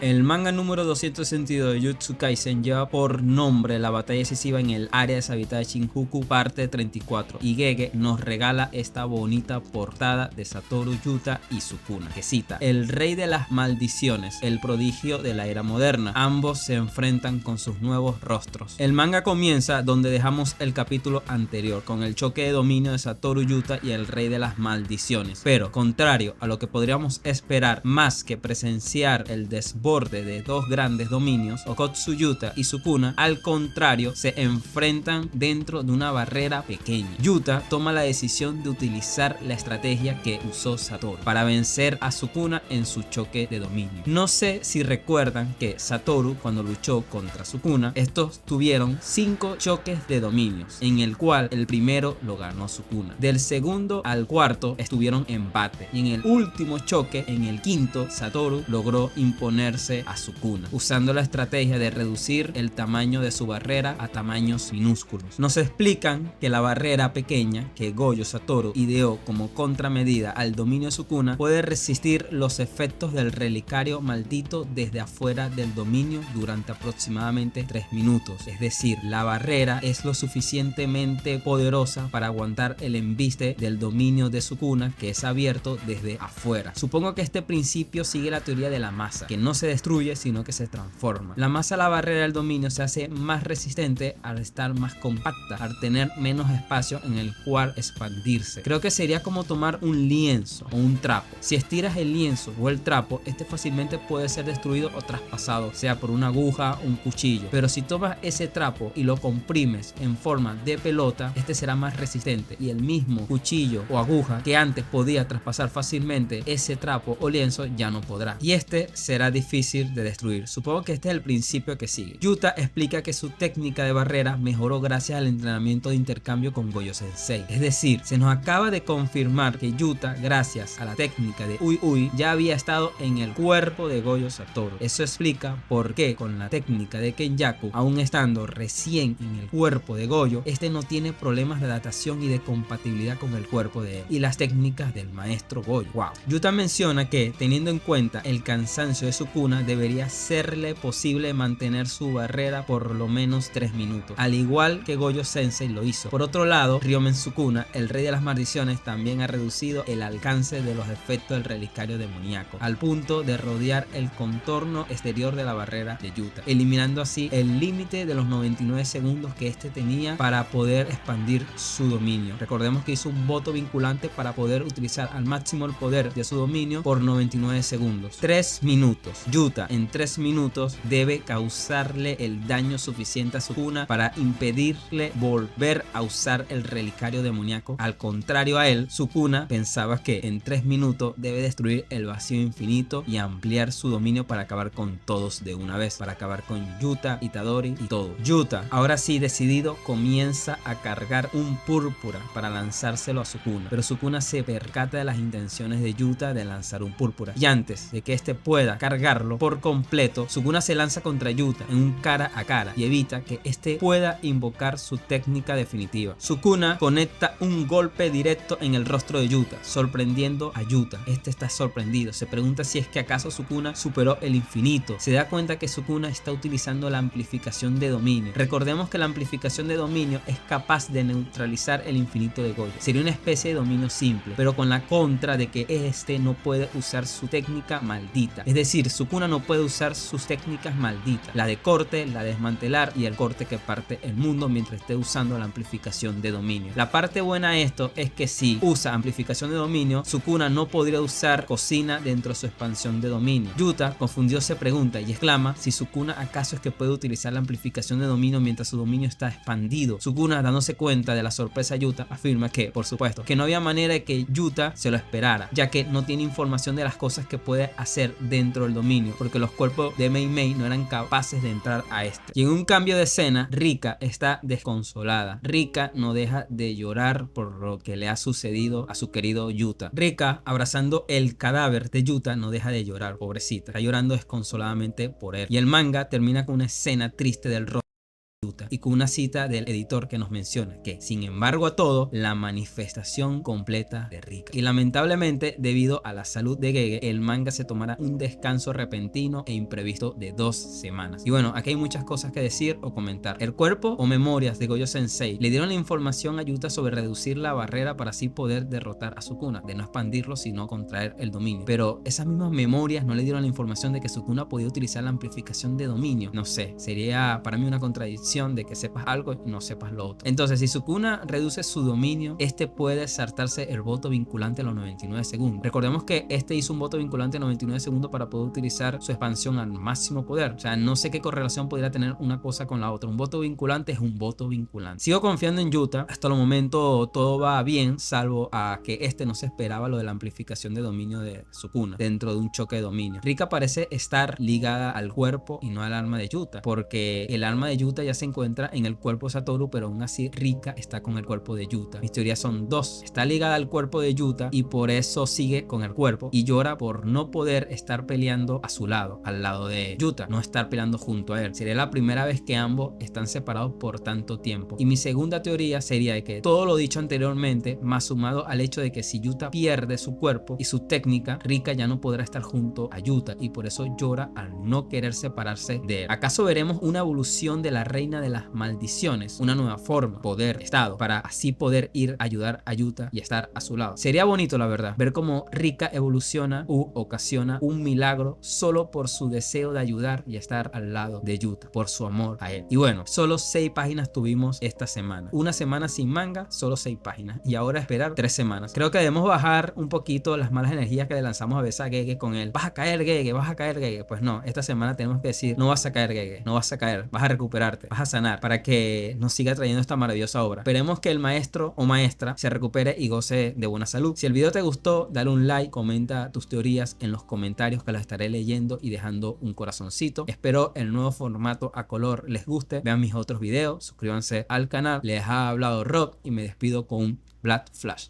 El manga número 262 de Jujutsu Kaisen lleva por nombre la batalla decisiva en el área deshabitada de Shinjuku, parte 34, y Gege nos regala esta bonita portada de Satoru Yuta y Sukuna, que cita: el rey de las maldiciones, el prodigio de la era moderna. Ambos se enfrentan con sus nuevos rostros. El manga comienza donde dejamos el capítulo anterior, con el choque de dominio de Satoru Yuta y el rey de las maldiciones, pero contrario a lo que podríamos esperar, más que presenciar el desborde de dos grandes dominios, Okotsu Yuta y Sukuna, al contrario, se enfrentan dentro de una barrera pequeña. Yuta toma la decisión de utilizar la estrategia que usó Satoru para vencer a Sukuna en su choque de dominio. No sé si recuerdan que Satoru, cuando luchó contra Sukuna, estos tuvieron 5 choques de dominios, en el cual el primero lo ganó Sukuna. Del segundo al cuarto estuvieron empate, y en el último choque, en el quinto, Satoru logró imponerse a Sukuna, usando la estrategia de reducir el tamaño de su barrera a tamaños minúsculos. Nos explican que la barrera pequeña que Gojo Satoru ideó como contramedida al dominio de Sukuna puede resistir los efectos del relicario maldito desde afuera del dominio durante aproximadamente 3 minutos. Es decir, la barrera es lo suficientemente poderosa para aguantar el embiste del dominio de Sukuna, que es abierto desde afuera. Supongo que este principio sigue la teoría de la masa, que no se destruye sino que se transforma. La masa, la barrera del dominio, se hace más resistente al estar más compacta, al tener menos espacio en el cual expandirse. Creo que sería como tomar un lienzo o un trapo. Si estiras el lienzo o el trapo, este fácilmente puede ser destruido o traspasado, sea por una aguja o un cuchillo, pero si tomas ese trapo y lo comprimes en forma de pelota, este será más resistente, y el mismo cuchillo o aguja que antes podía traspasar fácilmente ese trapo o lienzo ya no podrá, y este será difícil de destruir. Supongo que este es el principio que sigue. Yuta explica que su técnica de barrera mejoró gracias al entrenamiento de intercambio con Gojo Sensei. Es decir, se nos acaba de confirmar que Yuta, gracias a la técnica de Ui Ui, ya había estado en el cuerpo de Gojo Satoru. Eso explica por qué con la técnica de Kenjaku, aún estando recién en el cuerpo de Gojo, este no tiene problemas de adaptación y de compatibilidad con el cuerpo de él y las técnicas del maestro Gojo. Wow. Yuta menciona que, teniendo en cuenta el cansancio de Sukuna, debería serle posible mantener su barrera por lo menos 3 minutos, al igual que Gojo Sensei lo hizo. Por otro lado, Ryomen Sukuna, el rey de las maldiciones, también ha reducido el alcance de los efectos del relicario demoníaco, al punto de rodear el contorno exterior de la barrera de Yuta, eliminando así el límite de los 99 segundos que este tenía para poder expandir su dominio. Recordemos que hizo un voto vinculante para poder utilizar al máximo el poder de su dominio por 99 segundos. 3 minutos. Yuta en 3 minutos debe causarle el daño suficiente a Sukuna para impedirle volver a usar el relicario demoníaco. Al contrario a él, Sukuna pensaba que en 3 minutos debe destruir el vacío infinito y ampliar su dominio para acabar con todos de una vez, para acabar con Yuta, Itadori y todo. Yuta, ahora sí decidido, comienza a cargar un púrpura para lanzárselo a Sukuna, pero Sukuna se percata de las intenciones de Yuta de lanzar un púrpura, y antes de que este pueda cargarlo por completo, Sukuna se lanza contra Yuta en un cara a cara y evita que este pueda invocar su técnica definitiva. Sukuna conecta un golpe directo en el rostro de Yuta, sorprendiendo a Yuta. Este está sorprendido, se pregunta si es que acaso Sukuna superó el infinito. Se da cuenta que Sukuna está utilizando la amplificación de dominio. Recordemos que la amplificación de dominio es capaz de neutralizar el infinito de Gojo. Sería una especie de dominio simple, pero con la contra de que este no puede usar su técnica maldita. Es decir, Sukuna no puede usar sus técnicas malditas, la de corte, la de desmantelar y el corte que parte el mundo, mientras esté usando la amplificación de dominio. La parte buena de esto es que si usa amplificación de dominio, Sukuna no podría usar cocina dentro de su expansión de dominio. Yuta, confundido, se pregunta y exclama si Sukuna acaso es que puede utilizar la amplificación de dominio mientras su dominio está expandido. Sukuna, dándose cuenta de la sorpresa de Yuta, afirma que, por supuesto, que no había manera de que Yuta se lo esperara, ya que no tiene información de las cosas que puede hacer dentro del dominio, porque los cuerpos de Mei Mei no eran capaces de entrar a este. Y en un cambio de escena, Rika está desconsolada. Rika no deja de llorar por lo que le ha sucedido a su querido Yuta. Rika, abrazando el cadáver de Yuta, no deja de llorar, pobrecita. Está llorando desconsoladamente por él. Y el manga termina con una escena triste del Yuta, y con una cita del editor que nos menciona que, sin embargo a todo, la manifestación completa de Rika. Y lamentablemente, debido a la salud de Gege, el manga se tomará un descanso repentino e imprevisto de 2 semanas. Y bueno, aquí hay muchas cosas que decir o comentar. El cuerpo o memorias de Gojo Sensei le dieron la información a Yuta sobre reducir la barrera para así poder derrotar a Sukuna, de no expandirlo sino contraer el dominio. Pero esas mismas memorias no le dieron la información de que Sukuna podía utilizar la amplificación de dominio. No sé, sería para mí una contradicción de que sepas algo y no sepas lo otro. Entonces, si Sukuna reduce su dominio, este puede saltarse el voto vinculante a los 99 segundos. Recordemos que este hizo un voto vinculante a 99 segundos para poder utilizar su expansión al máximo poder. O sea, no sé qué correlación podría tener una cosa con la otra. Un voto vinculante es un voto vinculante. Sigo confiando en Yuta. Hasta el momento todo va bien, salvo a que este no se esperaba lo de la amplificación de dominio de Sukuna dentro de un choque de dominio. Rika parece estar ligada al cuerpo y no al alma de Yuta, porque el alma de Yuta ya se encuentra en el cuerpo de Satoru, pero aún así Rika está con el cuerpo de Yuta. Mis teorías son dos: está ligada al cuerpo de Yuta y por eso sigue con el cuerpo y llora por no poder estar peleando a su lado, al lado de Yuta, no estar peleando junto a él. Sería la primera vez que ambos están separados por tanto tiempo. Y mi segunda teoría sería de que todo lo dicho anteriormente, más sumado al hecho de que si Yuta pierde su cuerpo y su técnica, Rika ya no podrá estar junto a Yuta y por eso llora al no querer separarse de él. ¿Acaso veremos una evolución de la reina de las maldiciones, una nueva forma, poder, estado, para así poder ir a ayudar a Yuta y estar a su lado? Sería bonito, la verdad, ver cómo Rika evoluciona u ocasiona un milagro solo por su deseo de ayudar y estar al lado de Yuta, por su amor a él. Y bueno, solo 6 páginas tuvimos esta semana. Una semana sin manga, solo 6 páginas. Y ahora esperar 3 semanas. Creo que debemos bajar un poquito las malas energías que le lanzamos a veces a Gege con él. Vas a caer, Gege, vas a caer, Gege. Pues no, esta semana tenemos que decir: no vas a caer, Gege, no vas a caer, vas a recuperarte, vas a sanar, para que nos siga trayendo esta maravillosa obra. Esperemos que el maestro o maestra se recupere y goce de buena salud. Si el video te gustó, dale un like, comenta tus teorías en los comentarios que las estaré leyendo y dejando un corazoncito. Espero el nuevo formato a color les guste. Vean mis otros videos, suscríbanse al canal. Les ha hablado Rob y me despido con un Black Flash.